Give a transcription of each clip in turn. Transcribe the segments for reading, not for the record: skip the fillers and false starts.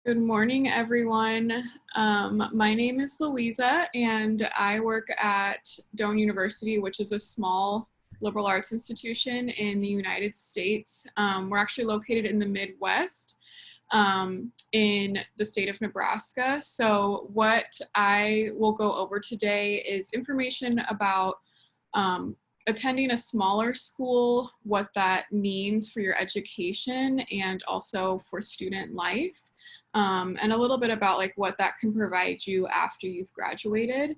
Good morning, everyone. My name is Louisa, and I work at Doane University, which is a small liberal arts institution in the United States. We're actually located in the Midwest, in the state of Nebraska. So what I will go over today is information about attending a smaller school, what that means for your education and also for student life, and a little bit about like what that can provide you after you've graduated.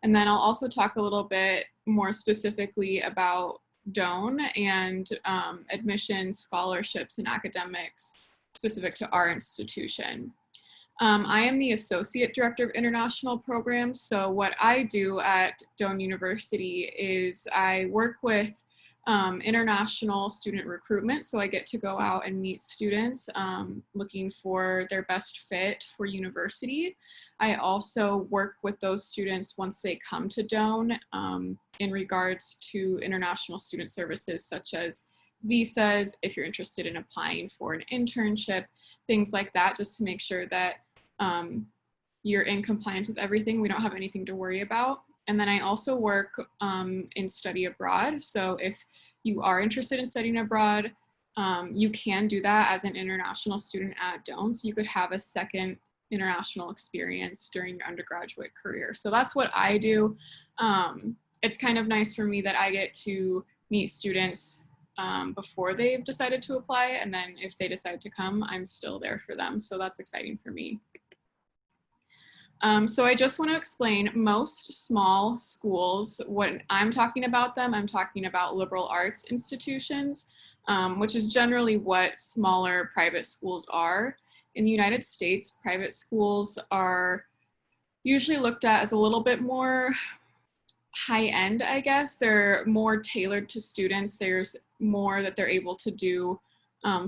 And then I'll also talk a little bit more specifically about Doane and admissions, scholarships, and academics specific to our institution. I am the Associate Director of International Programs. So what I do at Doane University is I work with international student recruitment. So I get to go out and meet students looking for their best fit for university. I also work with those students once they come to Doane in regards to international student services such as visas, if you're interested in applying for an internship, things like that, just to make sure that you're in compliance with everything. We don't have anything to worry about. And then I also work in study abroad. So if you are interested in studying abroad, you can do that as an international student at Doane. So you could have a second international experience during your undergraduate career. So that's what I do. It's kind of nice for me that I get to meet students before they've decided to apply. And then if they decide to come, I'm still there for them. So that's exciting for me. So I just want to explain most small schools, when I'm talking about them, I'm talking about liberal arts institutions, which is generally what smaller private schools are. In the United States, private schools are usually looked at as a little bit more high end, I guess. They're more tailored to students. There's more that they're able to do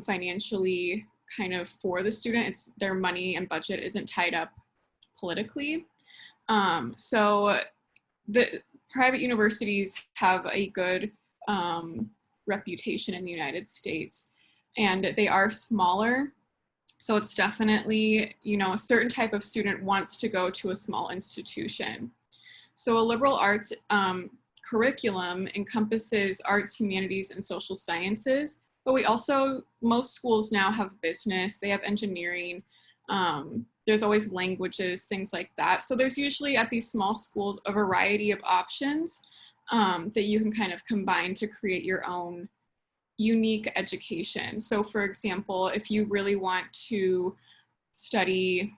financially kind of for the student. It's their money and budget isn't tied up politically. So the private universities have a good reputation in the United States, and they are smaller. So it's definitely, you know, a certain type of student wants to go to a small institution. So a liberal arts curriculum encompasses arts, humanities, and social sciences, but we also, most schools now have business, they have engineering, there's always languages, things like that. So there's usually at these small schools a variety of options that you can kind of combine to create your own unique education. So for example, if you really want to study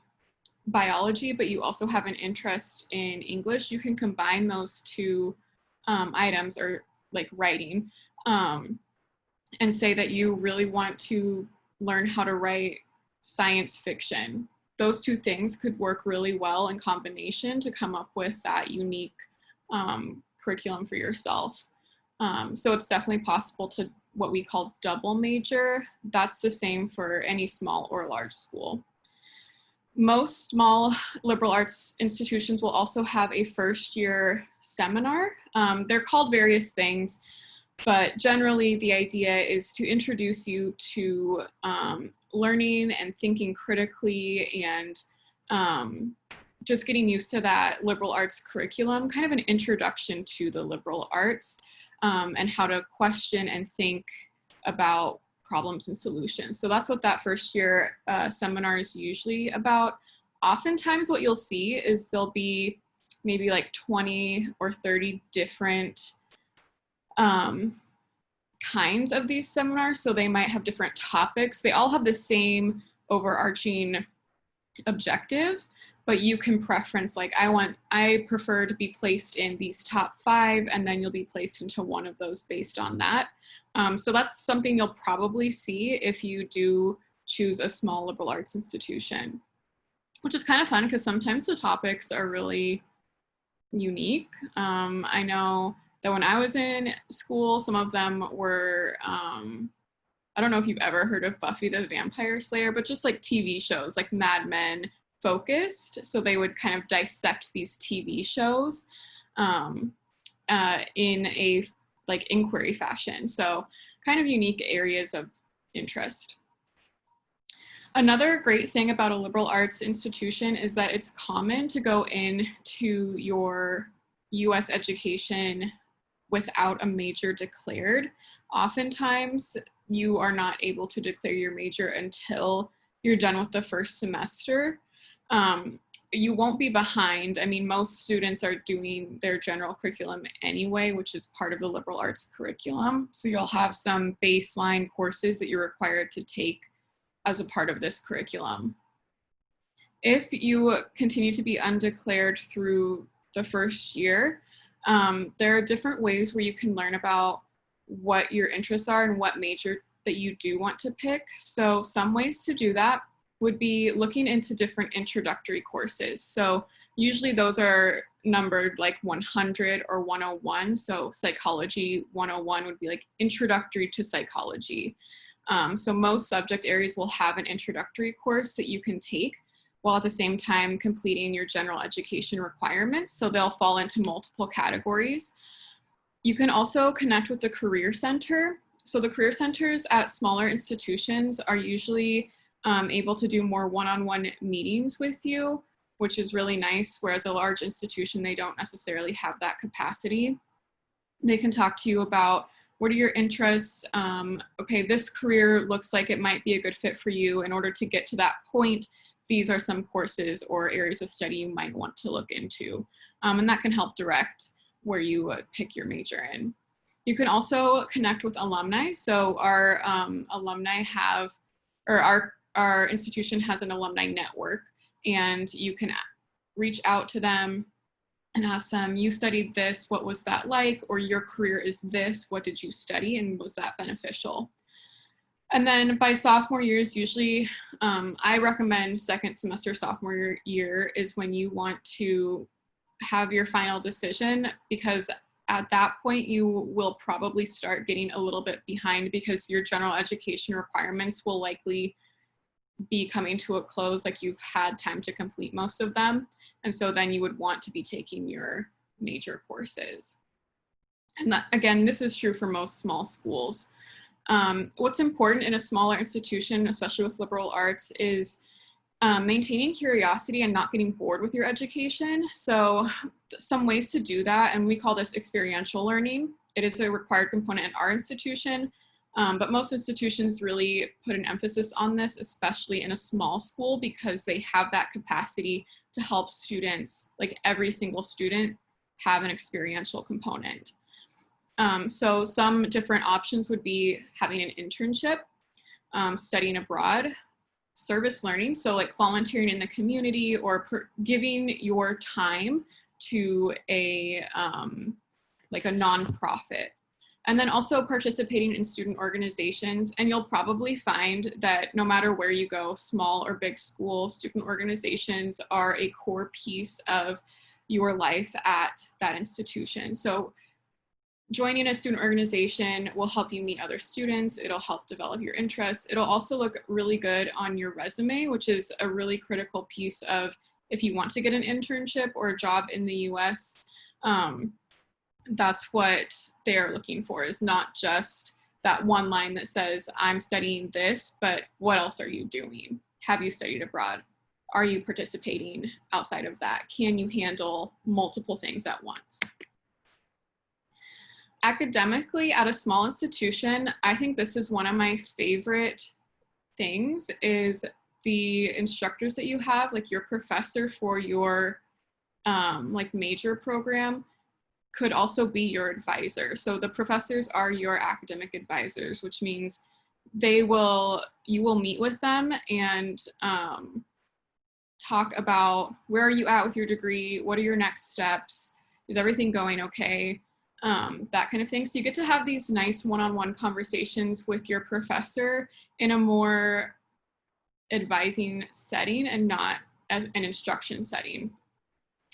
biology, but you also have an interest in English, you can combine those two items, or like writing, and say that you really want to learn how to write science fiction. Those two things could work really well in combination to come up with that unique curriculum for yourself. So it's definitely possible to what we call double major. That's the same for any small or large school. Most small liberal arts institutions will also have a first year seminar. They're called various things, but generally the idea is to introduce you to learning and thinking critically and just getting used to that liberal arts curriculum, kind of an introduction to the liberal arts and how to question and think about problems and solutions. So that's what that first year seminar is usually about. Oftentimes what you'll see is there'll be maybe like 20 or 30 different kinds of these seminars. So they might have different topics. They all have the same overarching objective, but you can preference like, I prefer to be placed in these top 5, and then you'll be placed into one of those based on that. So that's something you'll probably see if you do choose a small liberal arts institution, which is kind of fun because sometimes the topics are really unique. I know that when I was in school, some of them were, I don't know if you've ever heard of Buffy the Vampire Slayer, but just like TV shows, like Mad Men focused. So they would kind of dissect these TV shows in a like inquiry fashion. So kind of unique areas of interest. Another great thing about a liberal arts institution is that it's common to go into your US education without a major declared. Oftentimes, you are not able to declare your major until you're done with the first semester. You won't be behind. I mean, most students are doing their general curriculum anyway, which is part of the liberal arts curriculum. So you'll have some baseline courses that you're required to take as a part of this curriculum. If you continue to be undeclared through the first year, there are different ways where you can learn about what your interests are and what major that you do want to pick. So some ways to do that would be looking into different introductory courses. So usually those are numbered like 100 or 101. So psychology 101 would be like introductory to psychology. So most subject areas will have an introductory course that you can take while at the same time completing your general education requirements. So they'll fall into multiple categories. You can also connect with the Career Center. So the Career Centers at smaller institutions are usually able to do more one-on-one meetings with you, which is really nice, whereas a large institution, they don't necessarily have that capacity. They can talk to you about what are your interests? Okay, this career looks like it might be a good fit for you. In order to get to that point, these are some courses or areas of study you might want to look into. And that can help direct where you would pick your major in. You can also connect with alumni. So our alumni have, or our institution has an alumni network, and you can reach out to them and ask them, you studied this, what was that like? Or your career is this, what did you study and was that beneficial? And then by sophomore years, usually I recommend second semester sophomore year is when you want to have your final decision, because at that point you will probably start getting a little bit behind because your general education requirements will likely be coming to a close, like you've had time to complete most of them. And so then you would want to be taking your major courses. And that, again, this is true for most small schools. What's important in a smaller institution, especially with liberal arts, is maintaining curiosity and not getting bored with your education. So some ways to do that, and we call this experiential learning. It is a required component in our institution, but most institutions really put an emphasis on this, especially in a small school, because they have that capacity to help students, like every single student, have an experiential component. So some different options would be having an internship, studying abroad, service learning, so like volunteering in the community or giving your time to a like a nonprofit. And then also participating in student organizations. And you'll probably find that no matter where you go, small or big school, student organizations are a core piece of your life at that institution. So joining a student organization will help you meet other students. It'll help develop your interests. It'll also look really good on your resume, which is a really critical piece of if you want to get an internship or a job in the US. That's what they're looking for, is not just that one line that says, I'm studying this, but what else are you doing? Have you studied abroad? Are you participating outside of that? Can you handle multiple things at once? Academically, at a small institution, I think this is one of my favorite things, is the instructors that you have, like your professor for your like major program could also be your advisor. So the professors are your academic advisors, which means you will meet with them and talk about where are you at with your degree, what are your next steps, is everything going okay, that kind of thing. So you get to have these nice one-on-one conversations with your professor in a more advising setting and not an instruction setting.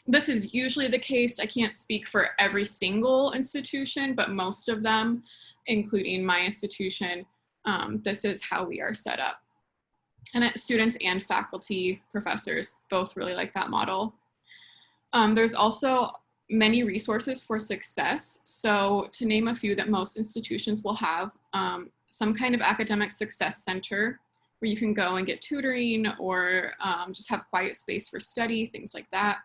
This is usually the case. I can't speak for every single institution, but most of them, including my institution, this is how we are set up. And students and faculty, professors, both really like that model. There's also many resources for success. So to name a few that most institutions will have, some kind of academic success center. where you can go and get tutoring or just have quiet space for study, things like that.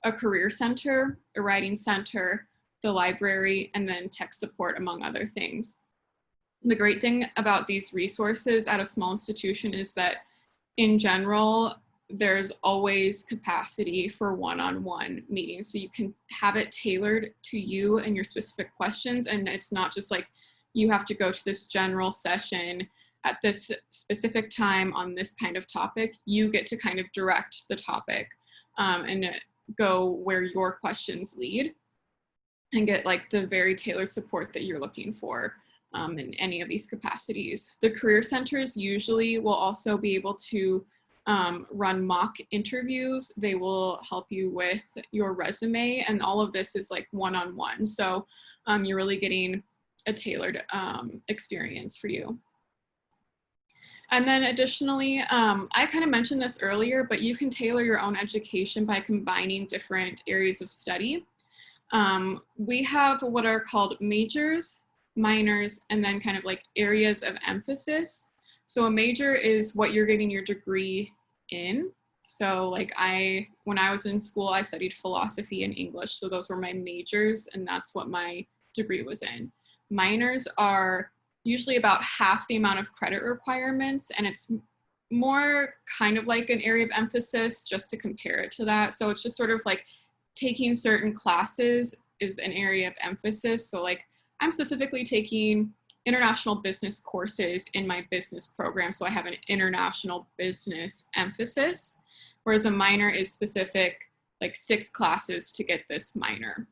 A career center, a writing center, the library, and then tech support, among other things. The great thing about these resources at a small institution is that in general, there's always capacity for one-on-one meetings. So you can have it tailored to you and your specific questions. And it's not just like you have to go to this general session at this specific time on this kind of topic. You get to kind of direct the topic and go where your questions lead and get like the very tailored support that you're looking for in any of these capacities. The career centers usually will also be able to run mock interviews. They will help you with your resume, and all of this is like one-on-one. So you're really getting a tailored experience for you. And then additionally, I kind of mentioned this earlier, but you can tailor your own education by combining different areas of study. We have what are called majors, minors, and then kind of like areas of emphasis. So a major is what you're getting your degree in. So like when I was in school, I studied philosophy and English. So those were my majors, and that's what my degree was in. Minors are usually about half the amount of credit requirements, and it's more kind of like an area of emphasis just to compare it to that. So it's just sort of like taking certain classes is an area of emphasis. So like I'm specifically taking international business courses in my business program. So I have an international business emphasis, whereas a minor is specific, like 6 classes to get this minor,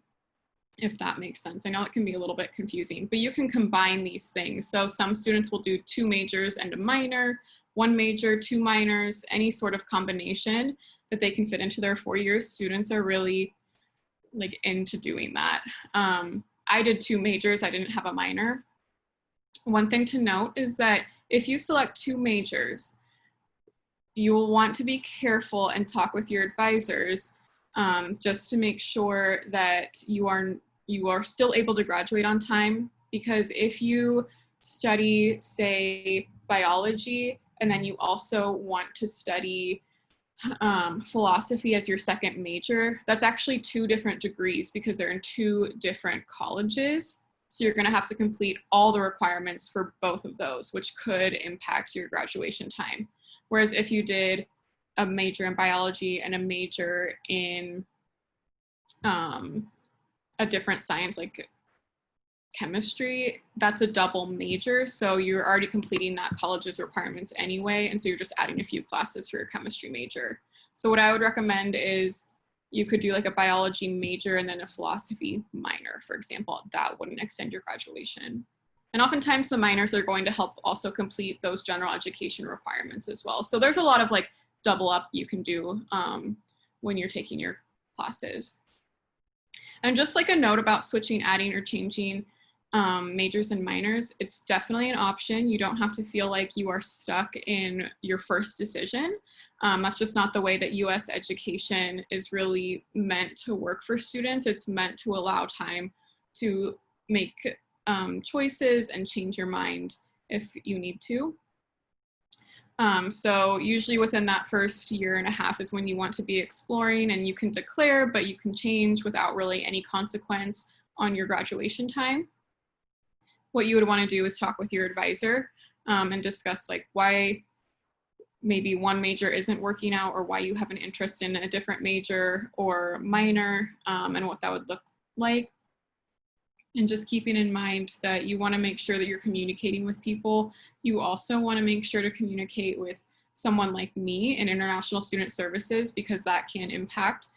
if that makes sense. I know it can be a little bit confusing, but you can combine these things. So some students will do 2 majors and a minor, 1 major, 2 minors, any sort of combination that they can fit into their 4 years. Students are really like into doing that. I did 2 majors, I didn't have a minor. One thing to note is that if you select 2 majors, you will want to be careful and talk with your advisors just to make sure that you are still able to graduate on time. Because if you study, say, biology, and then you also want to study philosophy as your second major, that's actually 2 different degrees because they're in 2 different colleges. So you're going to have to complete all the requirements for both of those, which could impact your graduation time. Whereas if you did a major in biology and a major in a different science like chemistry, that's a double major. So you're already completing that college's requirements anyway. And so you're just adding a few classes for your chemistry major. So what I would recommend is you could do like a biology major and then a philosophy minor, for example. That wouldn't extend your graduation. And oftentimes the minors are going to help also complete those general education requirements as well. So there's a lot of like double up you can do when you're taking your classes. And just like a note about switching, adding, or changing majors and minors, it's definitely an option. You don't have to feel like you are stuck in your first decision. That's just not the way that US education is really meant to work for students. It's meant to allow time to make choices and change your mind if you need to. So usually within that first year and a half is when you want to be exploring, and you can declare, but you can change without really any consequence on your graduation time. What you would want to do is talk with your advisor and discuss like why maybe one major isn't working out, or why you have an interest in a different major or minor, and what that would look like. And just keeping in mind that you want to make sure that you're communicating with people. You also want to make sure to communicate with someone like me in International Student Services, because that can impact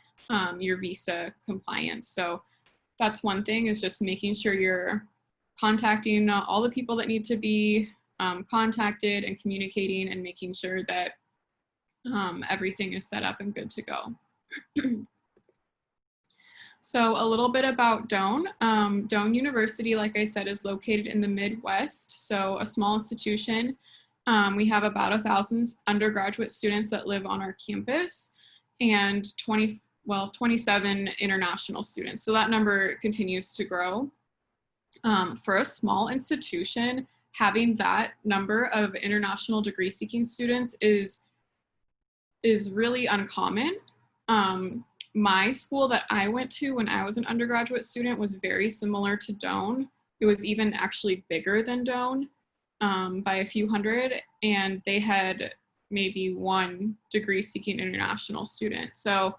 your visa compliance. So that's one thing, is just making sure you're contacting all the people that need to be contacted and communicating, and making sure that everything is set up and good to go. So a little bit about Doane. Doane University, like I said, is located in the Midwest, so a small institution. We have about 1,000 undergraduate students that live on our campus, and 27 international students. So that number continues to grow. For a small institution, having that number of international degree seeking students is really uncommon. My school that I went to when I was an undergraduate student was very similar to Doane. It was even actually bigger than Doane by a few hundred, and they had maybe one degree seeking international student. So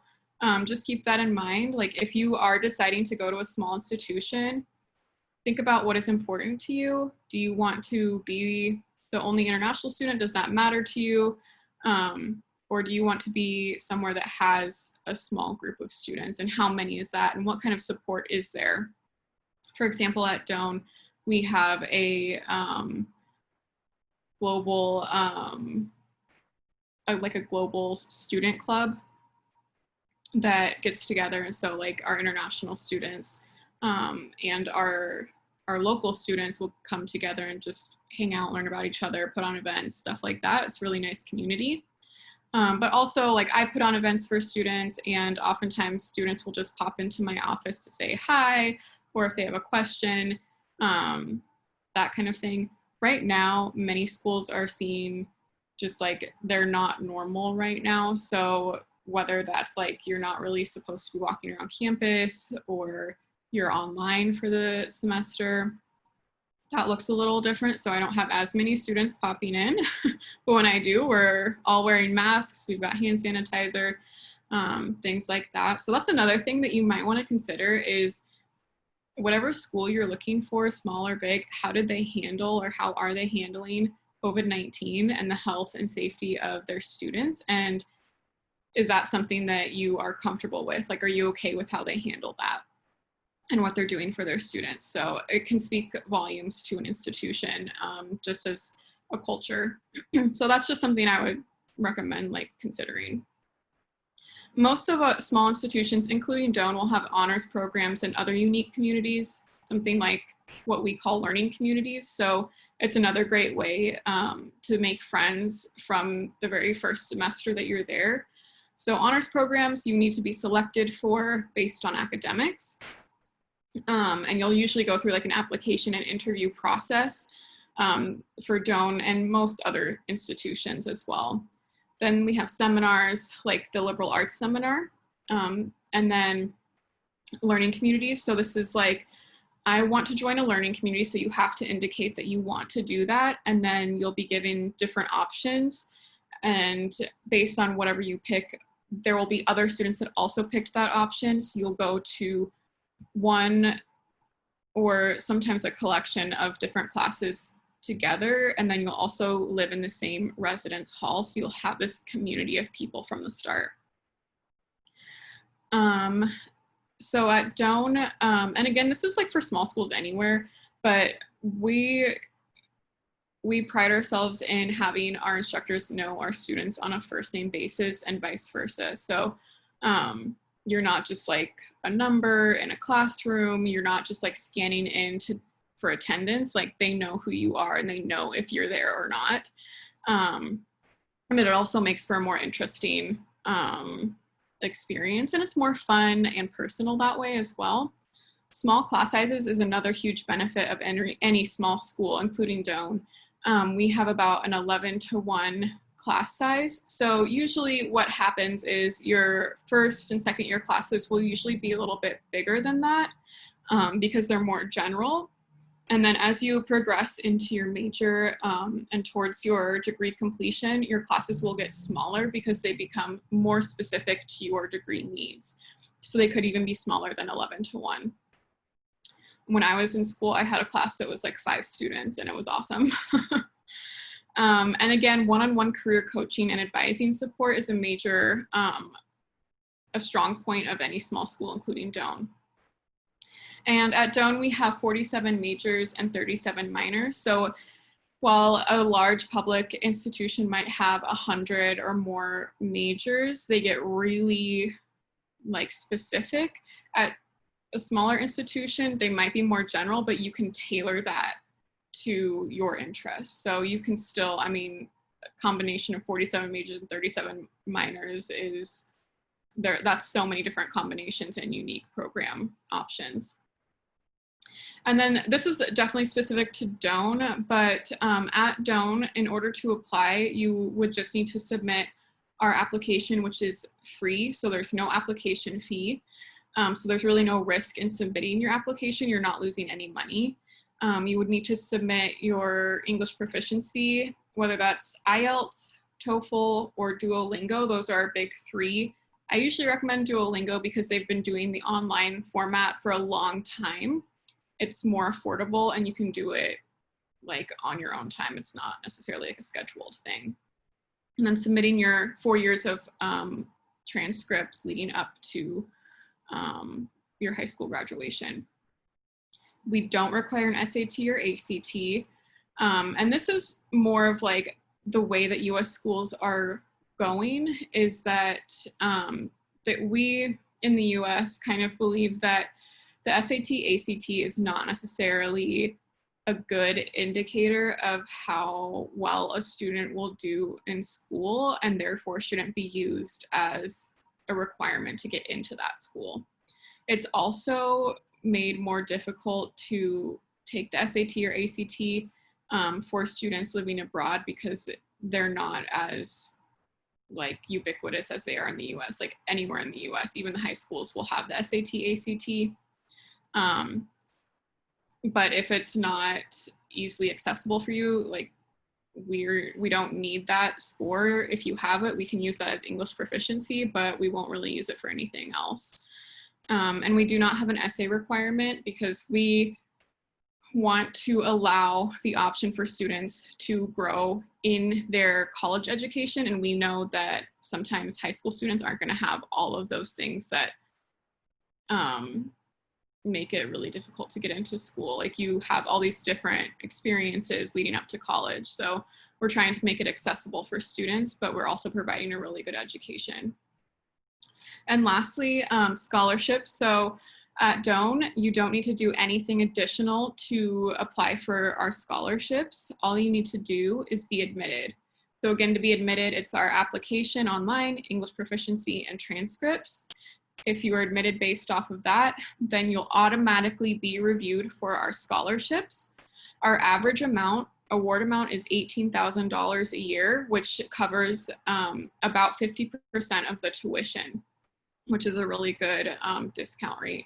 just keep that in mind. Like if you are deciding to go to a small institution, think about what is important to you. Do you want to be the only international student? Does that matter to you? Or do you want to be somewhere that has a small group of students, and how many is that, and what kind of support is there? For example, at Doane, we have a global, like a global student club that gets together. And so like our international students and our local students will come together and just hang out, learn about each other, put on events, stuff like that. It's a really nice community. But also like I put on events for students, and oftentimes students will just pop into my office to say hi, or if they have a question, that kind of thing. Right now, many schools are seeing just like they're not normal right now. So whether that's like you're not really supposed to be walking around campus, or you're online for the semester, that looks a little different. So I don't have as many students popping in, but when I do, we're all wearing masks. We've got hand sanitizer, things like that. So that's another thing that you might want to consider is whatever school you're looking for, small or big, how did they handle, or how are they handling COVID-19 and the health and safety of their students? And is that something that you are comfortable with? Like, are you okay with how they handle that and what they're doing for their students? So it can speak volumes to an institution, just as a culture. So that's just something I would recommend like considering. Most of small institutions, including Doane, will have honors programs and other unique communities, something like what we call learning communities. So it's another great way to make friends from the very first semester that you're there. So honors programs you need to be selected for based on academics. And you'll usually go through like an application and interview process for Doane and most other institutions as well. Then we have seminars like the liberal arts seminar, and then learning communities. So this is like, I want to join a learning community, so you have to indicate that you want to do that, and then you'll be given different options, and based on whatever you pick, there will be other students that also picked that option. So you'll go to one or sometimes a collection of different classes together, and then you'll also live in the same residence hall, so you'll have this community of people from the start. So at Doane, and again, this is like for small schools anywhere, but we pride ourselves in having our instructors know our students on a first name basis and vice versa. So you're not just like a number in a classroom, you're not just like scanning in for attendance, like they know who you are and they know if you're there or not. And it also makes for a more interesting experience, and it's more fun and personal that way as well. Small class sizes is another huge benefit of any small school, including Doane. We have about an 11-to-1 class size. So usually what happens is your first and second year classes will usually be a little bit bigger than that because they're more general. And then as you progress into your major and towards your degree completion, your classes will get smaller because they become more specific to your degree needs. So they could even be smaller than 11-to-1. When I was in school, I had a class that was like 5 students, and it was awesome. And again, one-on-one career coaching and advising support is a major, a strong point of any small school, including Doane. And at Doane, we have 47 majors and 37 minors. So while a large public institution might have 100 or more majors, they get really like specific. At a smaller institution, they might be more general, but you can tailor that to your interests. So you can still, I mean, a combination of 47 majors and 37 minors is there. That's so many different combinations and unique program options. And then this is definitely specific to Doane, but at Doane, in order to apply, you would just need to submit our application, which is free. So there's no application fee. So there's really no risk in submitting your application. You're not losing any money. You would need to submit your English proficiency, whether that's IELTS, TOEFL, or Duolingo. Those are our big three. I usually recommend Duolingo because they've been doing the online format for a long time. It's more affordable and you can do it like on your own time. It's not necessarily like a scheduled thing. And then submitting your 4 years of transcripts leading up to your high school graduation. We don't require an SAT or ACT. And this is more of like the way that US schools are going, is that, that we in the US kind of believe that the SAT, ACT is not necessarily a good indicator of how well a student will do in school, and therefore shouldn't be used as a requirement to get into that school. It's also made more difficult to take the SAT or ACT for students living abroad because they're not as like ubiquitous as they are in the US. Like anywhere in the US, even the high schools will have the SAT, ACT. But if it's not easily accessible for you, like we don't need that score. If you have it, we can use that as English proficiency, but we won't really use it for anything else. And we do not have an essay requirement because we want to allow the option for students to grow in their college education. And we know that sometimes high school students aren't going to have all of those things that make it really difficult to get into school. Like you have all these different experiences leading up to college. So we're trying to make it accessible for students, but we're also providing a really good education. And lastly, scholarships. So at Doane, you don't need to do anything additional to apply for our scholarships. All you need to do is be admitted. So again, to be admitted, it's our application online, English proficiency, and transcripts. If you are admitted based off of that, then you'll automatically be reviewed for our scholarships. Our average award amount is $18,000 a year, which covers about 50% of the tuition, which is a really good discount rate.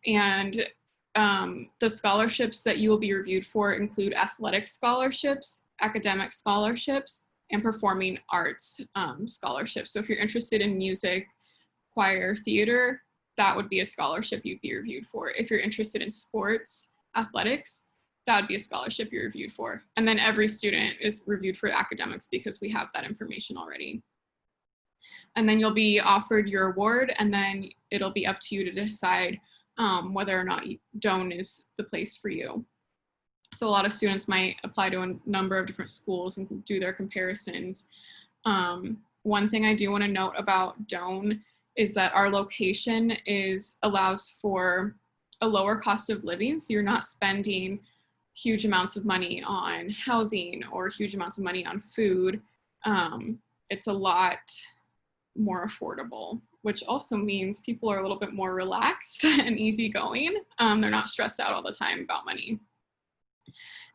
And the scholarships that you will be reviewed for include athletic scholarships, academic scholarships, and performing arts scholarships. So if you're interested in music, choir, theater, that would be a scholarship you'd be reviewed for. If you're interested in sports, athletics, that would be a scholarship you're reviewed for. And then every student is reviewed for academics because we have that information already. And then you'll be offered your award, and then it'll be up to you to decide whether or not Doane is the place for you. So a lot of students might apply to a number of different schools and do their comparisons. One thing I do want to note about Doane is that our location allows for a lower cost of living. So you're not spending huge amounts of money on housing or huge amounts of money on food. It's a lot more affordable, which also means people are a little bit more relaxed and easygoing. They're not stressed out all the time about money.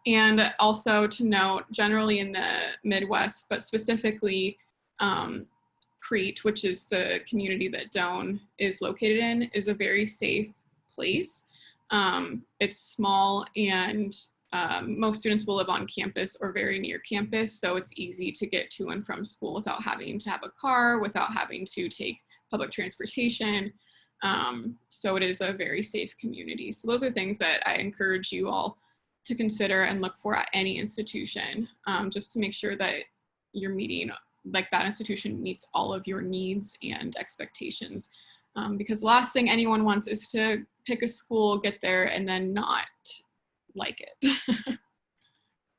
And also to note, generally in the Midwest, but specifically Crete, which is the community that Doane is located in, is a very safe place. It's small, and most students will live on campus or very near campus, so it's easy to get to and from school without having to have a car, without having to take public transportation. So it is a very safe community. So those are things that I encourage you all to consider and look for at any institution, just to make sure that you're meeting, like that institution meets all of your needs and expectations. Because the last thing anyone wants is to pick a school, get there, and then not like it.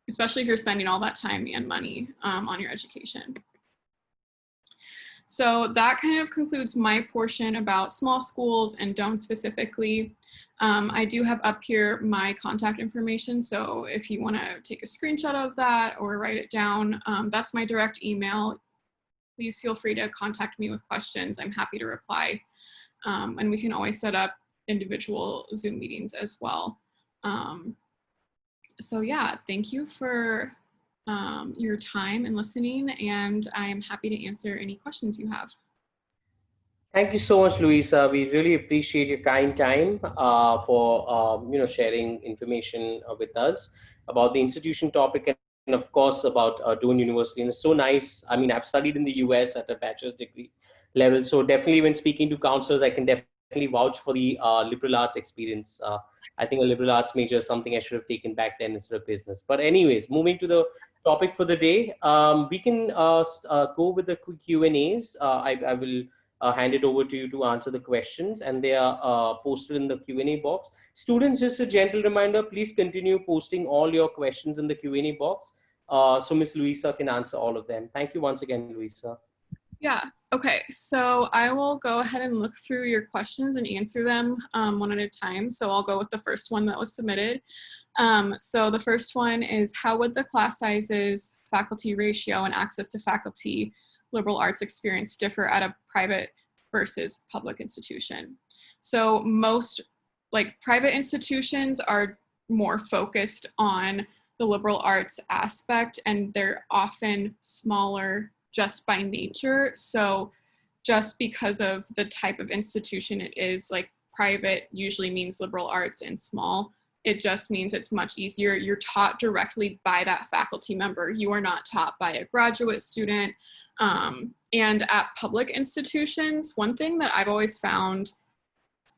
Especially if you're spending all that time and money on your education. So that kind of concludes my portion about small schools and Doane specifically. I do have up here my contact information, so if you want to take a screenshot of that or write it down, that's my direct email. Please feel free to contact me with questions. I'm happy to reply. And we can always set up individual Zoom meetings as well. So yeah, thank you for your time and listening, and I am happy to answer any questions you have. Thank you so much, Louisa. We really appreciate your kind time for sharing information with us about the institution topic, and of course about Doane University. And it's so nice. I mean, I've studied in the US at a bachelor's degree level, so definitely when speaking to counselors, I can definitely vouch for the liberal arts experience. I think a liberal arts major is something I should have taken back then instead of business. But anyways, moving to the topic for the day, we can go with the quick Q&As. I will hand it over to you to answer the questions, and they are posted in the Q&A box. Students, just a gentle reminder, please continue posting all your questions in the Q&A box so Miss Louisa can answer all of them. Thank you once again, Louisa. Yeah, okay, so I will go ahead and look through your questions and answer them one at a time. So I'll go with the first one that was submitted. So the first one is, how would the class sizes, faculty ratio, and access to faculty liberal arts experience differ at a private versus public institution? So most private institutions are more focused on the liberal arts aspect, and they're often smaller just by nature. So just because of the type of institution it is, like private usually means liberal arts, and small, it just means it's much easier. You're taught directly by that faculty member. You are not taught by a graduate student. And at public institutions, one thing that I've always found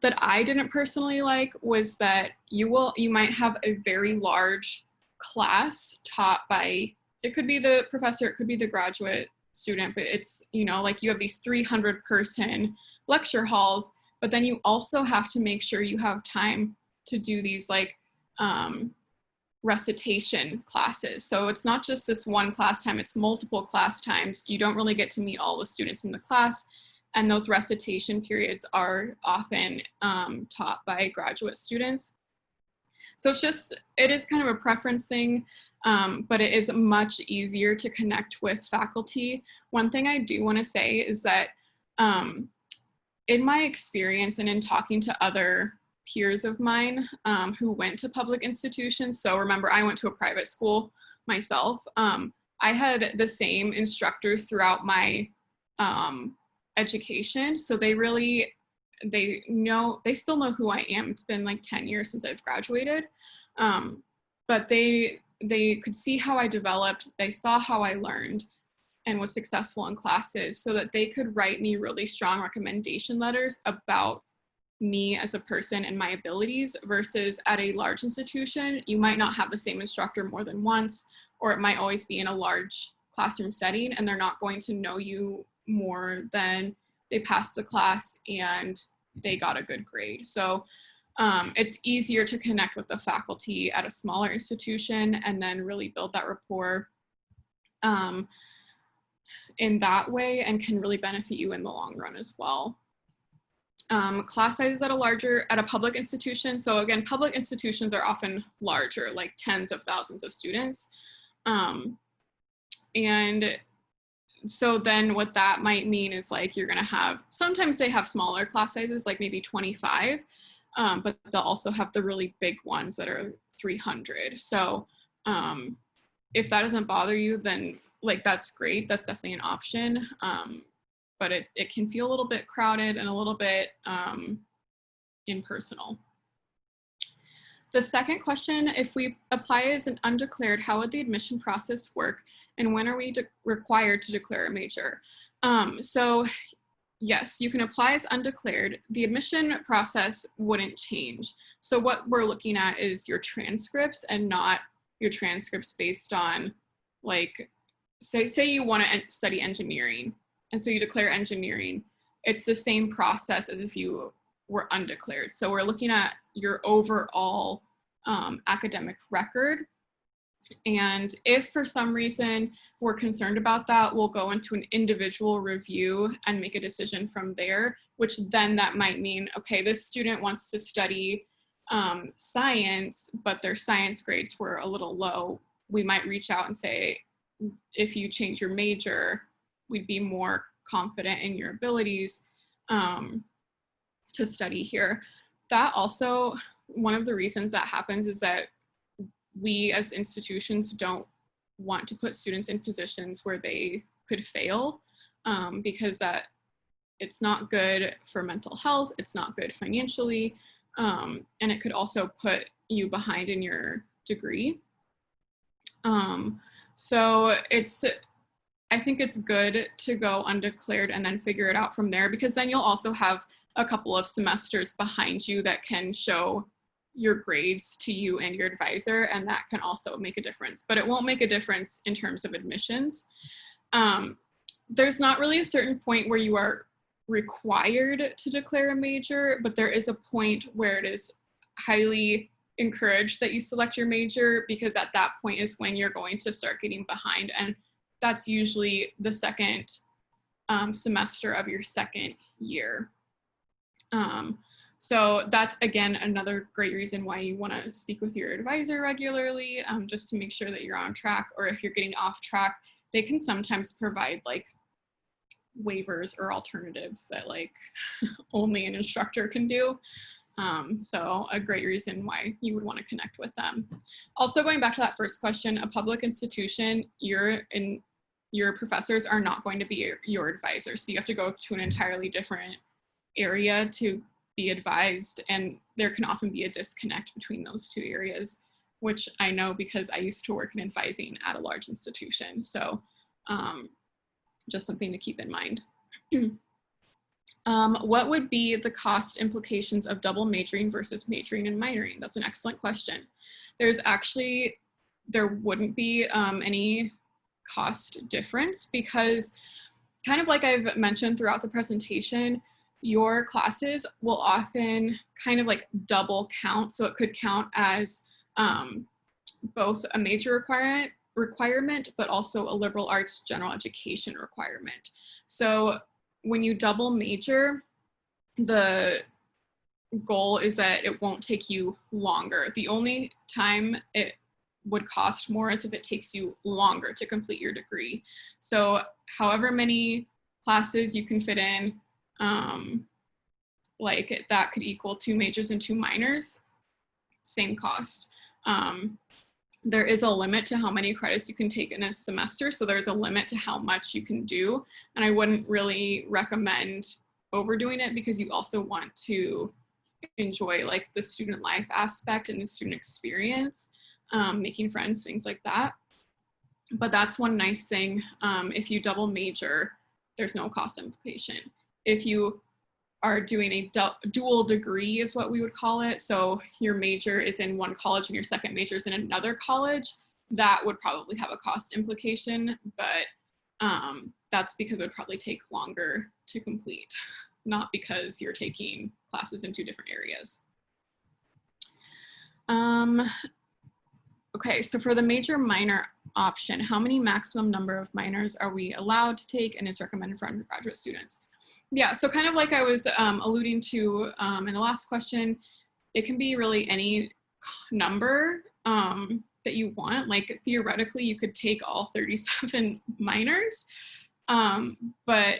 that I didn't personally like was that you might have a very large class taught by, it could be the professor, it could be the graduate student, but it's, like you have these 300 person lecture halls, but then you also have to make sure you have time to do these recitation classes. So it's not just this one class time, it's multiple class times. You don't really get to meet all the students in the class, and those recitation periods are often taught by graduate students. So it is kind of a preference thing, but it is much easier to connect with faculty. One thing I do want to say is that in my experience and in talking to other peers of mine who went to public institutions, so remember, I went to a private school myself, I had the same instructors throughout my education, so they still know who I am. It's been like 10 years since I've graduated, but they could see how I developed, they saw how I learned and was successful in classes, so that they could write me really strong recommendation letters about me as a person and my abilities. Versus at a large institution, you might not have the same instructor more than once, or it might always be in a large classroom setting, and they're not going to know you more than they passed the class and they got a good grade. So it's easier to connect with the faculty at a smaller institution and then really build that rapport in that way, and can really benefit you in the long run as well. Class sizes at a public institution. So again, public institutions are often larger, like tens of thousands of students. And so then what that might mean is you're gonna have, sometimes they have smaller class sizes, like maybe 25, but they'll also have the really big ones that are 300. So if that doesn't bother you, then that's great. That's definitely an option. But it can feel a little bit crowded and a little bit impersonal. The second question, if we apply as an undeclared, how would the admission process work, and when are we required to declare a major? So yes, you can apply as undeclared. The admission process wouldn't change. So what we're looking at is your transcripts, and not your transcripts based on say you want to study engineering, and so you declare engineering. It's the same process as if you were undeclared. So we're looking at your overall academic record. And if for some reason we're concerned about that, we'll go into an individual review and make a decision from there, which then that might mean, okay, this student wants to study science, but their science grades were a little low. We might reach out and say, if you change your major, we'd be more confident in your abilities to study here. That also, one of the reasons that happens is that we as institutions don't want to put students in positions where they could fail, because it's not good for mental health, it's not good financially, and it could also put you behind in your degree. So I think it's good to go undeclared and then figure it out from there, because then you'll also have a couple of semesters behind you that can show your grades to you and your advisor, and that can also make a difference, but it won't make a difference in terms of admissions. There's not really a certain point where you are required to declare a major, but there is a point where it is highly encouraged that you select your major, because at that point is when you're going to start getting behind, and that's usually the second semester of your second year. So that's, again, another great reason why you want to speak with your advisor regularly, just to make sure that you're on track, or if you're getting off track, they can sometimes provide like waivers or alternatives that like only an instructor can do. So a great reason why you would want to connect with them. Also, going back to that first question, a public institution, your professors are not going to be your advisor. So you have to go to an entirely different area to be advised, and there can often be a disconnect between those two areas, which I know because I used to work in advising at a large institution. So just something to keep in mind. What would be the cost implications of double majoring versus majoring and minoring? That's an excellent question. There wouldn't be any cost difference, because kind of like I've mentioned throughout the presentation, your classes will often kind of like double count. So it could count as both a major requirement, but also a liberal arts general education requirement. So when you double major, the goal is that it won't take you longer. The only time it would cost more is if it takes you longer to complete your degree. So however many classes you can fit in, like that could equal 2 majors and 2 minors, same cost. There is a limit to how many credits you can take in a semester, so there's a limit to how much you can do, and I wouldn't really recommend overdoing it, because you also want to enjoy like the student life aspect and the student experience, making friends, things like that. But that's one nice thing. If you double major, there's no cost implication. If you are doing a dual degree is what we would call it, so your major is in one college and your second major is in another college, that would probably have a cost implication, but that's because it would probably take longer to complete, not because you're taking classes in 2 different areas. Okay, so for the major minor option, how many maximum number of minors are we allowed to take and is recommended for undergraduate students? Yeah, so kind of like I was alluding to in the last question, it can be really any number that you want. Like theoretically, you could take all 37 minors, but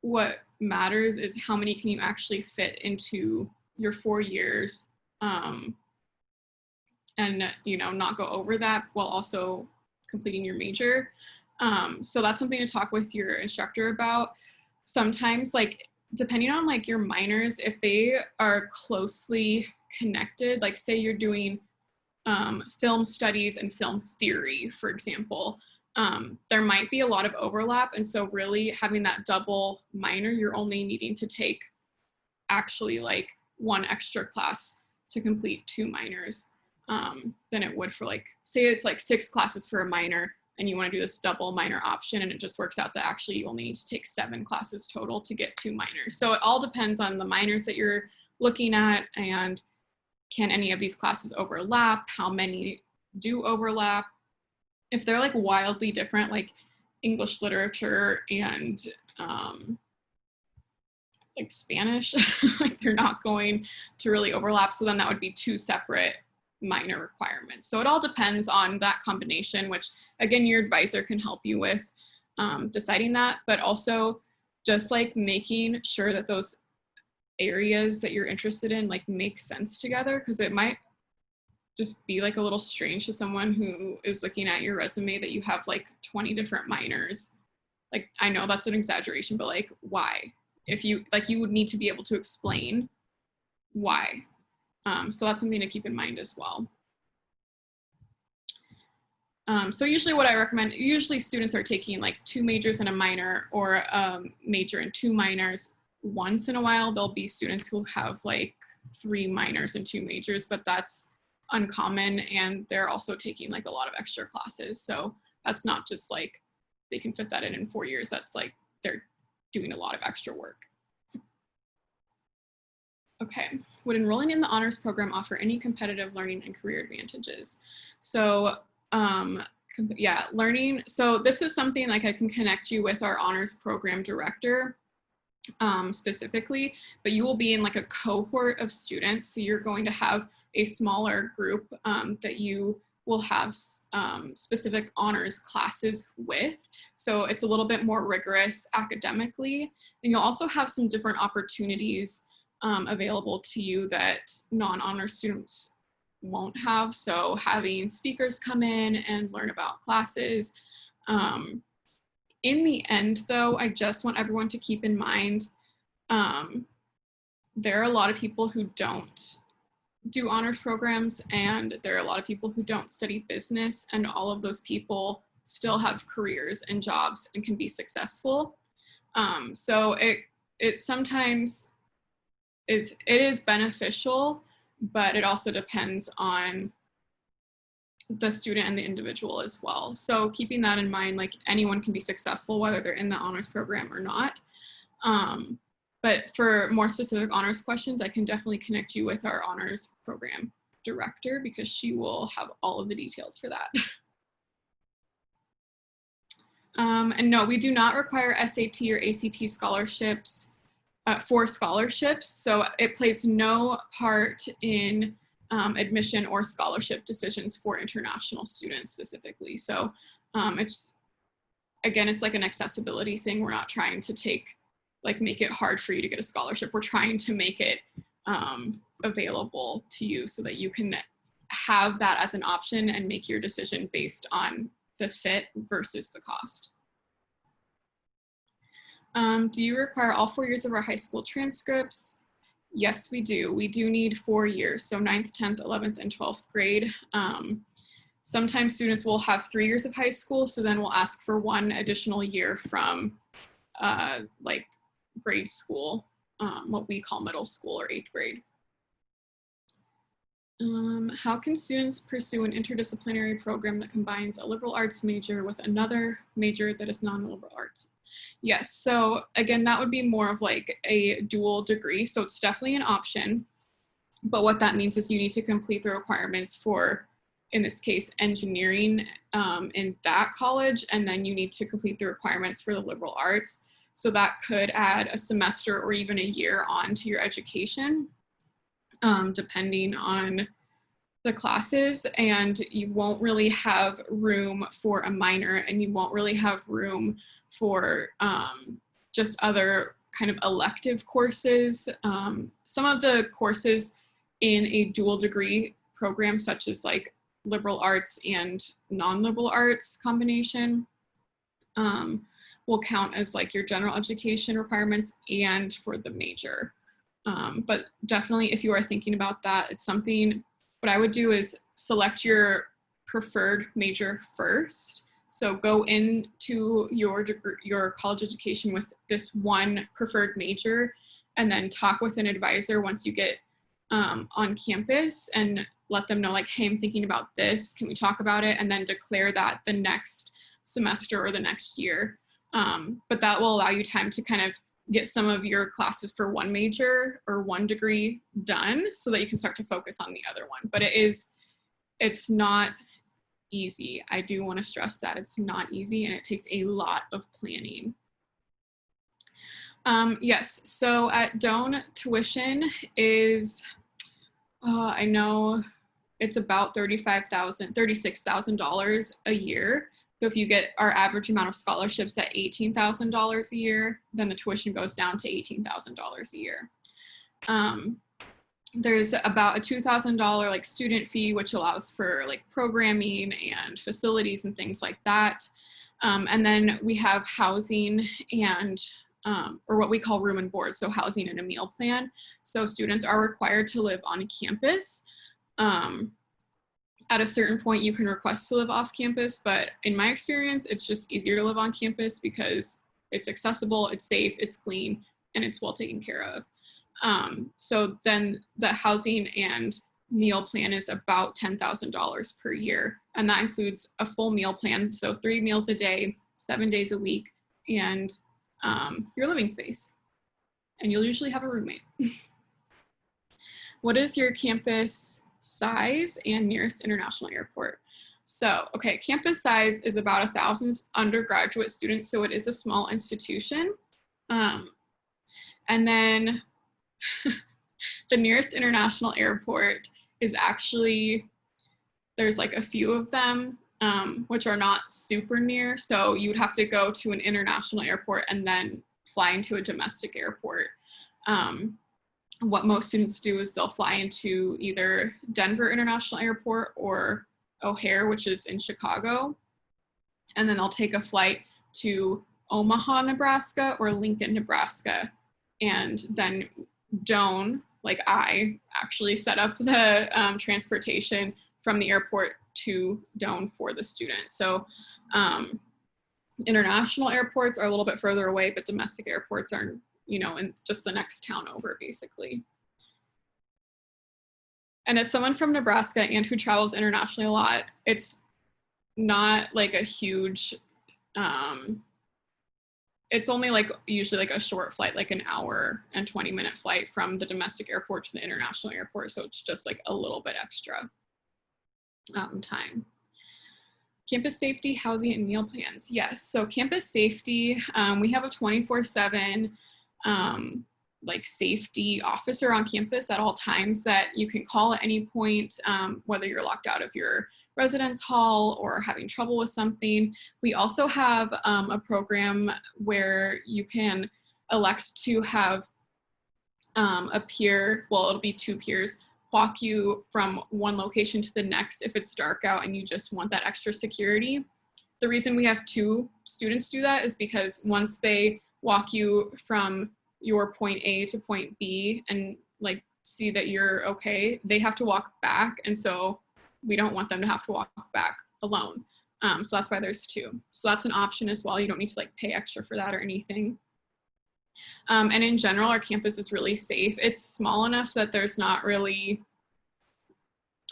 what matters is how many can you actually fit into your 4 years, and not go over that while also completing your major. So that's something to talk with your instructor about. Sometimes, like depending on like your minors, if they are closely connected, like say you're doing film studies and film theory, for example, there might be a lot of overlap, and so really having that double minor, you're only needing to take actually like 1 extra class to complete 2 minors than it would for like, say it's like 6 classes for a minor and you want to do this double minor option, and it just works out that actually you only need to take 7 classes total to get 2 minors. So it all depends on the minors that you're looking at, and can any of these classes overlap? How many do overlap? If they're like wildly different, like English literature and like Spanish, like they're not going to really overlap. So then that would be 2 separate minor requirements. So it all depends on that combination, which again, your advisor can help you with deciding that, but also just like making sure that those areas that you're interested in like make sense together, because it might just be like a little strange to someone who is looking at your resume that you have like 20 different minors. Like, I know that's an exaggeration, but like, why? If you, like, you would need to be able to explain why. So that's something to keep in mind as well. So usually what I recommend, usually students are taking like 2 majors and a minor, or a major and 2 minors. Once in a while, there'll be students who have like 3 minors and 2 majors, but that's uncommon, and they're also taking like a lot of extra classes. So that's not just like they can fit that in 4 years. That's like they're doing a lot of extra work. Okay, would enrolling in the honors program offer any competitive learning and career advantages? So yeah, learning. So this is something like I can connect you with our honors program director specifically, but you will be in like a cohort of students. So you're going to have a smaller group that you will have specific honors classes with. So it's a little bit more rigorous academically. And you'll also have some different opportunities available to you that non-honors students won't have. So having speakers come in and learn about classes. In the end though, I just want everyone to keep in mind, there are a lot of people who don't do honors programs, and there are a lot of people who don't study business, and all of those people still have careers and jobs and can be successful. So it sometimes is beneficial, but it also depends on the student and the individual as well. So keeping that in mind, like anyone can be successful whether they're in the honors program or not. But for more specific honors questions, I can definitely connect you with our honors program director, because she will have all of the details for that. And no, we do not require SAT or ACT scholarships for scholarships. So it plays no part in admission or scholarship decisions for international students specifically. So it's, again, it's like an accessibility thing. We're not trying to make it hard for you to get a scholarship. We're trying to make it available to you so that you can have that as an option and make your decision based on the fit versus the cost. Do you require all 4 years of our high school transcripts? Yes, we do. We do need 4 years, so 9th, 10th, 11th, and 12th grade. Sometimes students will have 3 years of high school, so then we'll ask for 1 additional year from like grade school, what we call middle school or 8th grade. How can students pursue an interdisciplinary program that combines a liberal arts major with another major that is non-liberal arts? Yes, so again, that would be more of like a dual degree. So it's definitely an option, but what that means is you need to complete the requirements for, in this case, engineering in that college, and then you need to complete the requirements for the liberal arts. So that could add a semester or even a year on to your education, depending on the classes, and you won't really have room for a minor, and you won't really have room for just other kind of elective courses. Some of the courses in a dual degree program, such as like liberal arts and non-liberal arts combination, will count as like your general education requirements and for the major. But definitely if you are thinking about that, it's something, what I would do is select your preferred major first. So go into your college education with this one preferred major, and then talk with an advisor once you get on campus and let them know like, hey, I'm thinking about this. Can we talk about it? And then declare that the next semester or the next year. But that will allow you time to kind of get some of your classes for one major or one degree done so that you can start to focus on the other one. But it's not easy. I do want to stress that it's not easy, and it takes a lot of planning. Yes, so at Doane, tuition is, I know it's about $36,000 a year. So if you get our average amount of scholarships at $18,000 a year, then the tuition goes down to $18,000 a year. There's about a $2,000 like student fee, which allows for like programming and facilities and things like that. And then we have housing and or what we call room and board, so housing and a meal plan. So students are required to live on campus. At a certain point, you can request to live off campus, but in my experience, it's just easier to live on campus because it's accessible, it's safe, it's clean, and it's well taken care of. So then the housing and meal plan is about $10,000 per year. And that includes a full meal plan. So 3 meals a day, 7 days a week, and your living space. And you'll usually have a roommate. What is your campus size and nearest international airport? So, okay, campus size is about 1,000 undergraduate students. So it is a small institution. And then the nearest international airport is actually, there's like a few of them, which are not super near. So you would have to go to an international airport and then fly into a domestic airport. What most students do is they'll fly into either Denver International Airport or O'Hare, which is in Chicago. And then they'll take a flight to Omaha, Nebraska or Lincoln, Nebraska. And then Doane, like I actually set up the transportation from the airport to Doane for the student. So international airports are a little bit further away, but domestic airports are, in just the next town over, basically. And as someone from Nebraska and who travels internationally a lot, it's not like a huge, it's only like usually like a short flight, like an hour and 20-minute flight from the domestic airport to the international airport. So it's just like a little bit extra time. Campus safety, housing, and meal plans. Yes, so campus safety, we have a 24/7 like safety officer on campus at all times that you can call at any point, whether you're locked out of your residence hall or having trouble with something. We also have a program where you can elect to have a peer, well, it'll be 2 peers, walk you from one location to the next if it's dark out and you just want that extra security. The reason we have 2 students do that is because once they walk you from your point A to point B and like see that you're okay, they have to walk back. And so we don't want them to have to walk back alone. So that's why there's 2. So that's an option as well. You don't need to like pay extra for that or anything. And in general, our campus is really safe. It's small enough that there's not really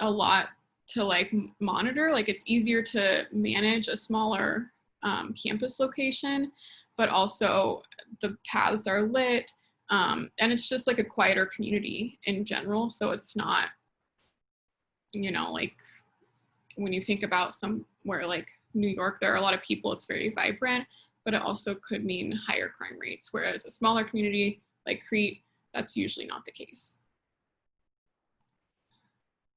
a lot to like monitor. Like it's easier to manage a smaller campus location, but also the paths are lit. And it's just like a quieter community in general. So it's not, like when you think about somewhere like New York, there are a lot of people, it's very vibrant, but it also could mean higher crime rates. Whereas a smaller community like Crete, that's usually not the case.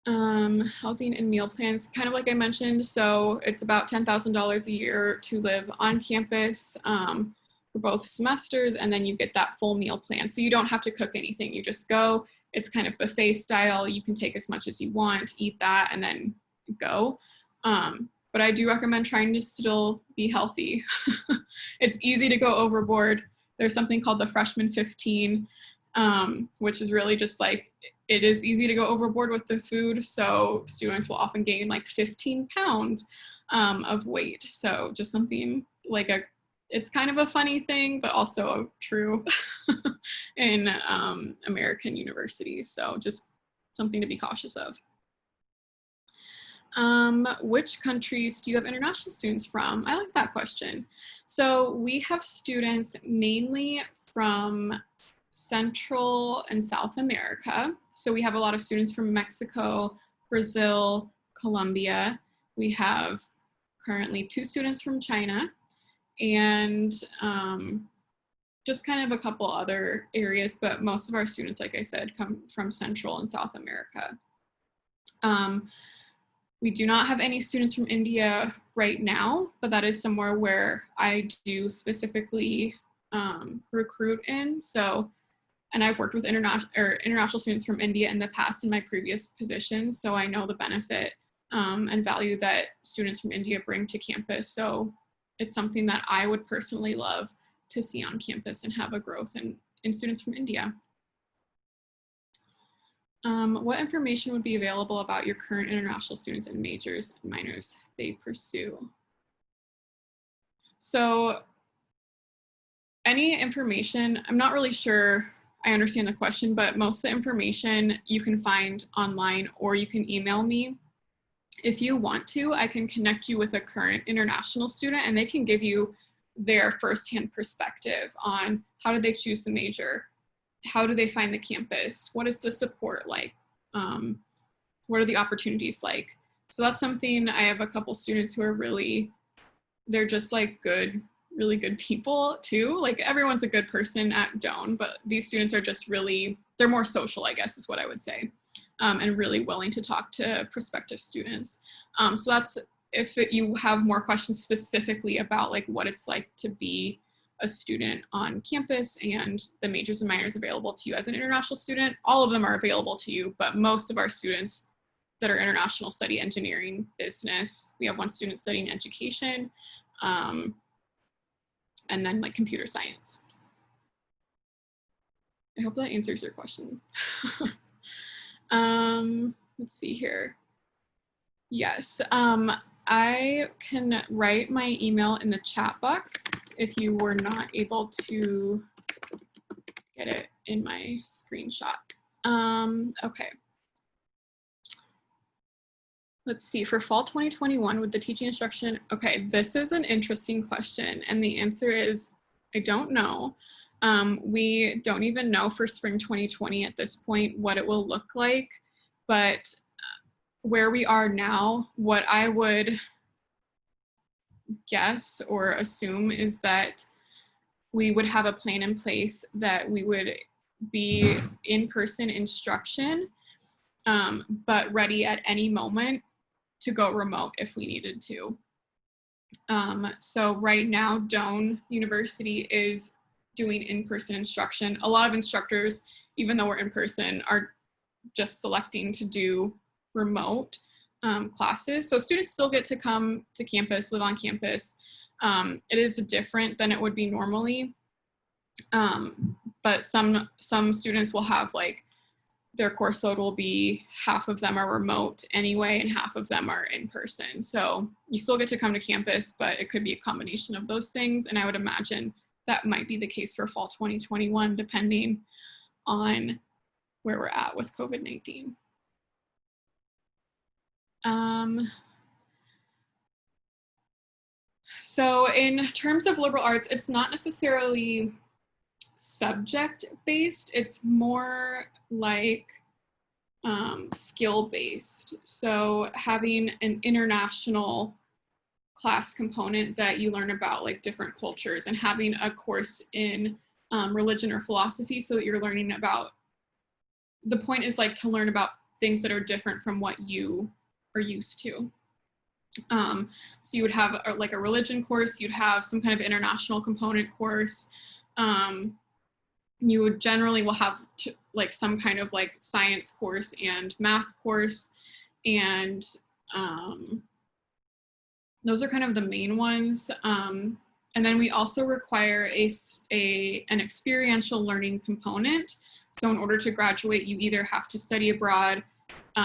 Housing and meal plans, kind of like I mentioned. So it's about $10,000 a year to live on campus for both semesters, and then you get that full meal plan. So you don't have to cook anything. You just go. It's kind of buffet style. You can take as much as you want, eat that, and then go. But I do recommend trying to still be healthy. It's easy to go overboard. There's something called the freshman 15, which is really just like, it is easy to go overboard with the food. So students will often gain like 15 pounds of weight. So just something like it's kind of a funny thing, but also true in American universities. So just something to be cautious of. Which countries do you have international students from? I like that question. So we have students mainly from Central and South America. So we have a lot of students from Mexico, Brazil, Colombia. We have currently 2 students from China, and just kind of a couple other areas, but most of our students, like I said, come from Central and South America. We do not have any students from India right now, but that is somewhere where I do specifically recruit in. So And I've worked with international students from India in the past in my previous positions, so I know the benefit and value that students from India bring to campus. So it's something that I would personally love to see on campus and have a growth in students from India. What information would be available about your current international students and majors and minors they pursue? So any information, I'm not really sure I understand the question, but most of the information you can find online or you can email me. If you want to, I can connect you with a current international student and they can give you their firsthand perspective on how did they choose the major, how do they find the campus, what is the support like, what are the opportunities like. So that's something. I have a couple students who are really, they're just like really good people too. Like everyone's a good person at Doane, but these students are just really, they're more social, I guess is what I would say, and really willing to talk to prospective students. So that's, if you have more questions specifically about like what it's like to be a student on campus and the majors and minors available to you as an international student, all of them are available to you, but most of our students that are international study engineering, business. We have one student studying education, and then like computer science. I hope that answers your question. Let's see here. Yes, I can write my email in the chat box if you were not able to get it in my screenshot. Okay. Let's see, for fall 2021 with the teaching instruction, okay, this is an interesting question. And the answer is, I don't know. We don't even know for spring 2020 at this point what it will look like, but where we are now, what I would guess or assume is that we would have a plan in place that we would be in-person instruction, but ready at any moment to go remote if we needed to. So right now, Doane University is doing in-person instruction. A lot of instructors, even though we're in person, are just selecting to do remote classes. So students still get to come to campus, live on campus. It is different than it would be normally. But some students will have like, their course load will be half of them are remote anyway, and half of them are in person. So you still get to come to campus, but it could be a combination of those things. And I would imagine that might be the case for fall 2021, depending on where we're at with COVID-19. So in terms of liberal arts, it's not necessarily subject-based, it's more like skill-based. So having an international class component that you learn about like different cultures, and having a course in religion or philosophy so that you're learning about, the point is like to learn about things that are different from what you are used to. So you would have like a religion course, you'd have some kind of international component course. You would generally will have like some kind of like science course and math course. And those are kind of the main ones. And then we also require an experiential learning component. So in order to graduate, you either have to study abroad,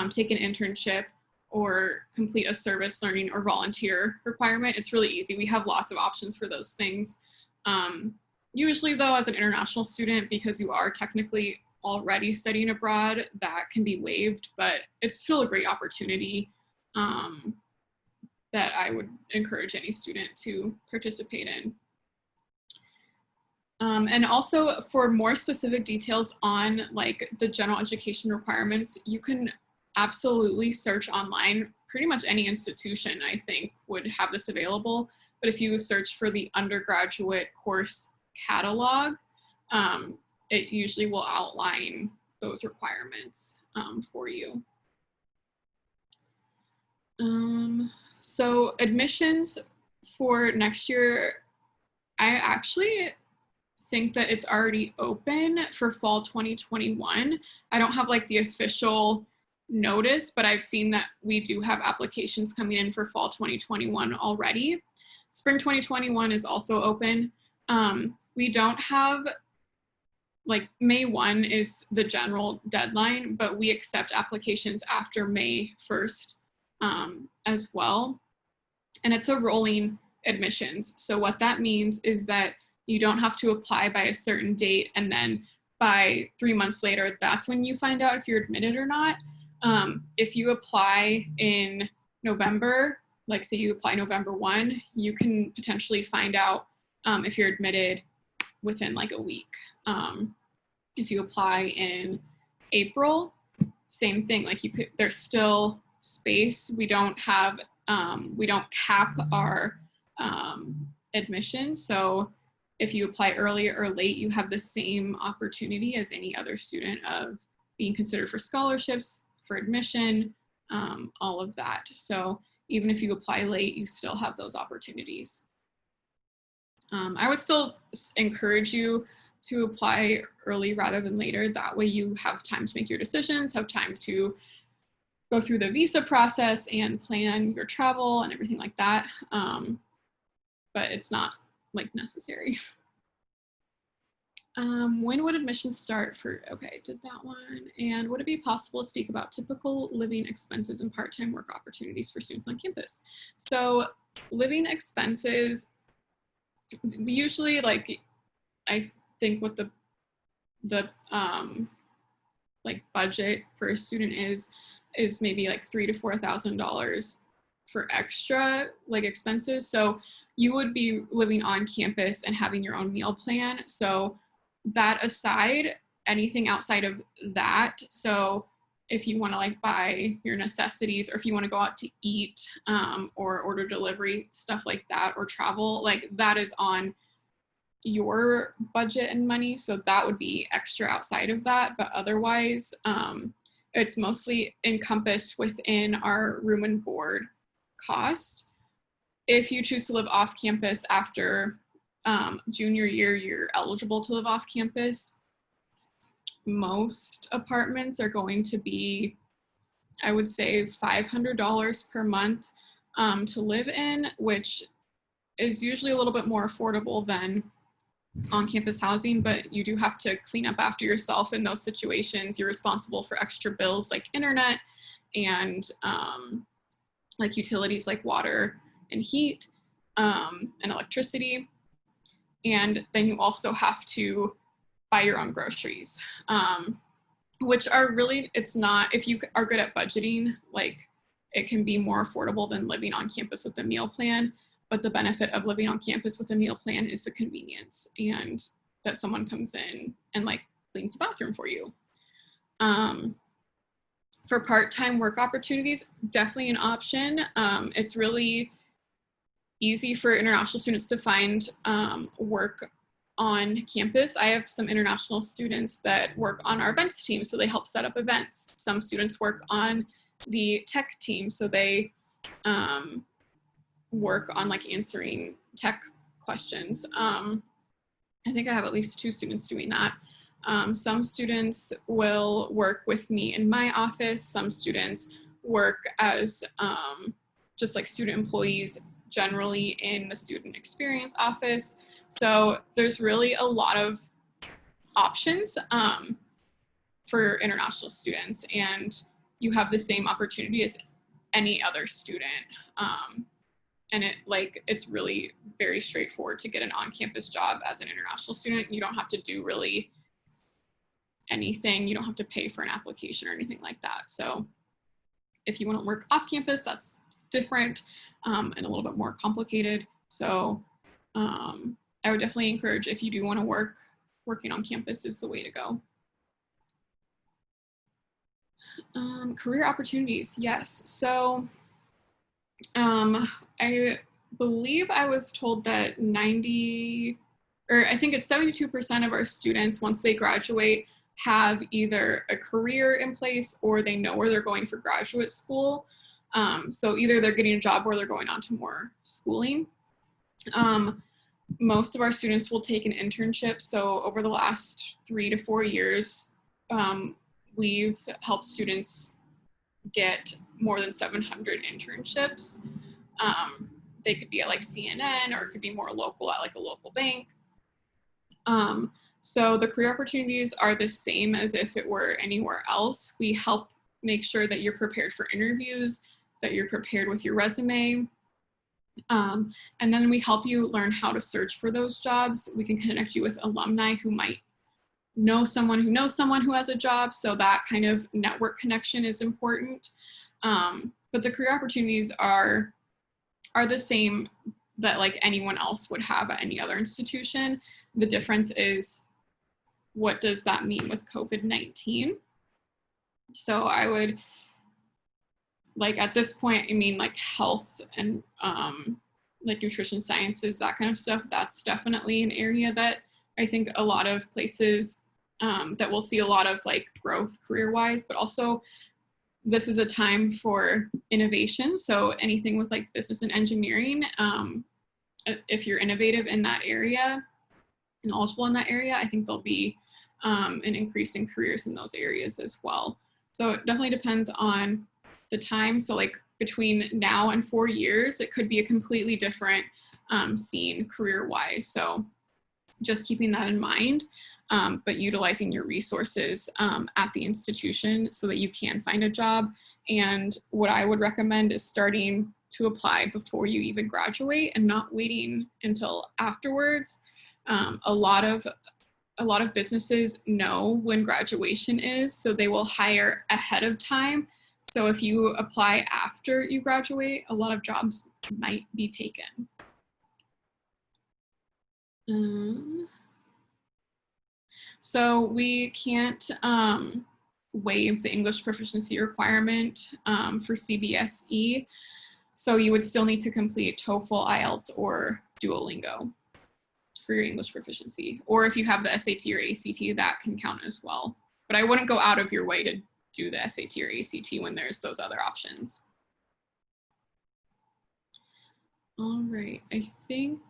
take an internship, or complete a service learning or volunteer requirement. It's really easy. We have lots of options for those things. Usually though, as an international student, because you are technically already studying abroad, that can be waived, but it's still a great opportunity that I would encourage any student to participate in. And also for more specific details on like the general education requirements, you can absolutely search online. Pretty much any institution, I think, would have this available. But if you search for the undergraduate course catalog, it usually will outline those requirements for you. So admissions for next year, I actually think that it's already open for fall 2021. I don't have like the official notice, but I've seen that we do have applications coming in for fall 2021 already. Spring 2021 is also open. We don't have, like, May 1 is the general deadline, but we accept applications after May 1st as well. And it's a rolling admissions. So what that means is that you don't have to apply by a certain date, and then by 3 months later, that's when you find out if you're admitted or not. If you apply in November, like say you apply November 1, you can potentially find out if you're admitted within like a week. If you apply in April, same thing, like there's still space. We don't cap our admission. So if you apply early or late, you have the same opportunity as any other student of being considered for scholarships, for admission, all of that. So even if you apply late, you still have those opportunities. I would still encourage you to apply early rather than later. That way you have time to make your decisions, have time to go through the visa process and plan your travel and everything like that. But it's not like necessary. When would admissions start for, okay, did that one. And would it be possible to speak about typical living expenses and part-time work opportunities for students on campus? So living expenses, usually, like, I think what the like budget for a student is maybe like $3,000 to $4,000 for extra like expenses. So you would be living on campus and having your own meal plan. So that aside, anything outside of that, so if you want to like buy your necessities, or if you want to go out to eat or order delivery, stuff like that, or travel, like that is on your budget and money. So that would be extra outside of that. But otherwise, it's mostly encompassed within our room and board cost. If you choose to live off campus after junior year, you're eligible to live off campus. Most apartments are going to be, I would say, $500 per month to live in, which is usually a little bit more affordable than on-campus housing, but you do have to clean up after yourself in those situations. You're responsible for extra bills like internet and like utilities like water and heat and electricity. And then you also have to buy your own groceries, which are really, it's not, if you are good at budgeting, like it can be more affordable than living on campus with a meal plan. But the benefit of living on campus with a meal plan is the convenience and that someone comes in and like cleans the bathroom for you. For part-time work opportunities, definitely an option. It's really easy for international students to find work on campus. I have some international students that work on our events team, so they help set up events. Some students work on the tech team, so they work on like answering tech questions. I think I have at least 2 students doing that. Some students will work with me in my office. Some students work as just like student employees generally in the student experience office. So there's really a lot of options for international students, and you have the same opportunity as any other student. And it's really very straightforward to get an on-campus job as an international student. You don't have to do really anything. You don't have to pay for an application or anything like that. So if you want to work off campus, that's different and a little bit more complicated. So I would definitely encourage, if you do want to working on campus is the way to go. Career opportunities, yes. So I believe I was told that 72% of our students, once they graduate, have either a career in place or they know where they're going for graduate school. So either they're getting a job or they're going on to more schooling. most of our students will take an internship. So over the last 3 to 4 years, we've helped students get more than 700 internships. They could be at like CNN, or it could be more local at like a local bank. So the career opportunities are the same as if it were anywhere else. We help make sure that you're prepared for interviews, that you're prepared with your resume. And then we help you learn how to search for those jobs. We can connect you with alumni who might know someone who has a job. So that kind of network connection is important. But the career opportunities are the same that like anyone else would have at any other institution. The difference is, what does that mean with COVID-19? So I would, like at this point, I mean like health and like nutrition sciences, that kind of stuff, that's definitely an area that I think a lot of places that we'll see a lot of like growth career-wise, but also this is a time for innovation. So anything with like business and engineering, if you're innovative in that area and eligible in that area, I think there'll be an increase in careers in those areas as well. So it definitely depends on the time. So like between now and 4 years, it could be a completely different scene career-wise. So just keeping that in mind, but utilizing your resources at the institution so that you can find a job. And what I would recommend is starting to apply before you even graduate and not waiting until afterwards. A lot of businesses know when graduation is, so they will hire ahead of time. So if you apply after you graduate, a lot of jobs might be taken. So we can't waive the English proficiency requirement for CBSE. So you would still need to complete TOEFL, IELTS, or Duolingo for your English proficiency. Or if you have the SAT or ACT, that can count as well. But I wouldn't go out of your way to do the SAT or ACT when there's those other options. All right, I think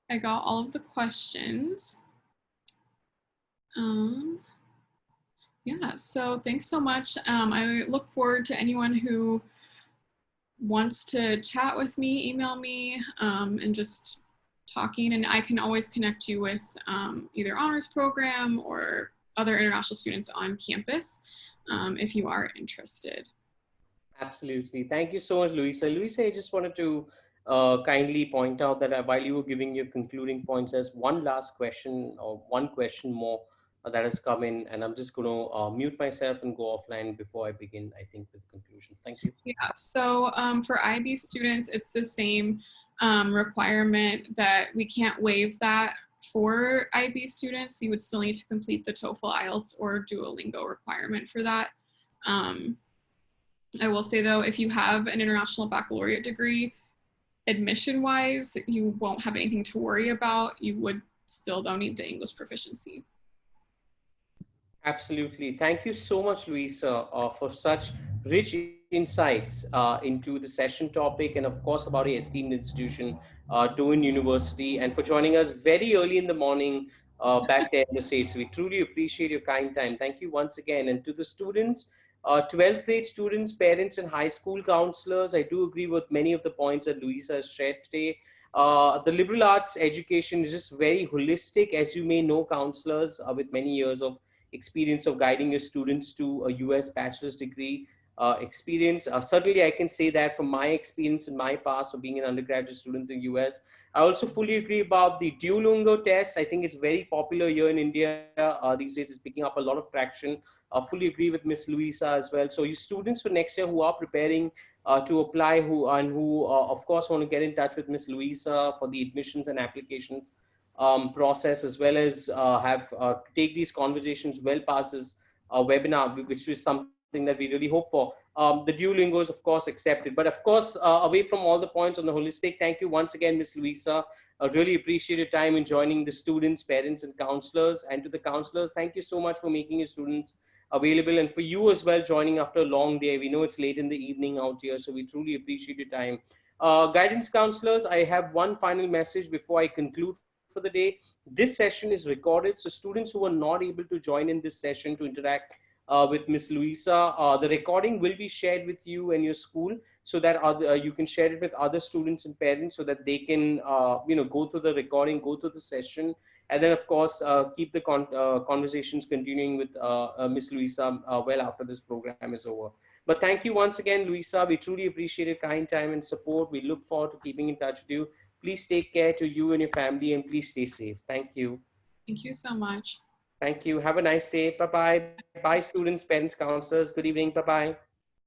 I got all of the questions. Yeah, so thanks so much. I look forward to anyone who wants to chat with me, email me, and just talking. And I can always connect you with either honors program or other international students on campus if you are interested. Absolutely. Thank you so much, Luisa. Luisa, I just wanted to kindly point out that while you were giving your concluding points, there's one last question or one question more that has come in, and I'm just going to mute myself and go offline before I begin, I think, with conclusion. Thank you. Yeah, so for IB students, it's the same requirement that we can't waive that for IB students. You would still need to complete the TOEFL, IELTS, or Duolingo requirement for that. I will say though, if you have an international baccalaureate degree, admission-wise, you won't have anything to worry about. You would still though need the English proficiency. Absolutely. Thank you so much, Luisa, for such rich insights into the session topic and, of course, about your esteemed institution, Doane University, and for joining us very early in the morning back there in the States. We truly appreciate your kind time. Thank you once again. And to the students, 12th grade students, parents, and high school counselors, I do agree with many of the points that Luisa has shared today. The liberal arts education is just very holistic, as you may know, counselors with many years of experience of guiding your students to a US bachelor's degree experience. Certainly, I can say that from my experience in my past of being an undergraduate student in the US. I also fully agree about the Duolingo test. I think it's very popular here in India. These days, it's picking up a lot of traction. Fully agree with Miss Luisa as well. So you students for next year who are preparing to apply, who of course want to get in touch with Miss Luisa for the admissions and applications process, as well as take these conversations well past this webinar, which is something that we really hope for. The Duolingo is of course accepted, but of course away from all the points on the holistic, thank you once again, Miss Luisa. I really appreciate your time in joining the students, parents, and counselors. And to the counselors, thank you so much for making your students available, and for you as well joining after a long day. We know it's late in the evening out here, so we truly appreciate your time. Guidance counselors, I have one final message before I conclude for the day. This session is recorded, so students who are not able to join in this session to interact with Miss Louisa, the recording will be shared with you and your school, so that you can share it with other students and parents, so that they can go through the recording, go through the session, and then of course keep the conversations continuing with Miss Louisa well after this program is over. But thank you once again, Louisa. We truly appreciate your kind time and support. We look forward to keeping in touch with you. Please take care to you and your family, and please stay safe. Thank you. Thank you so much. Thank you. Have a nice day. Bye bye. Bye, students, parents, counselors. Good evening. Bye bye.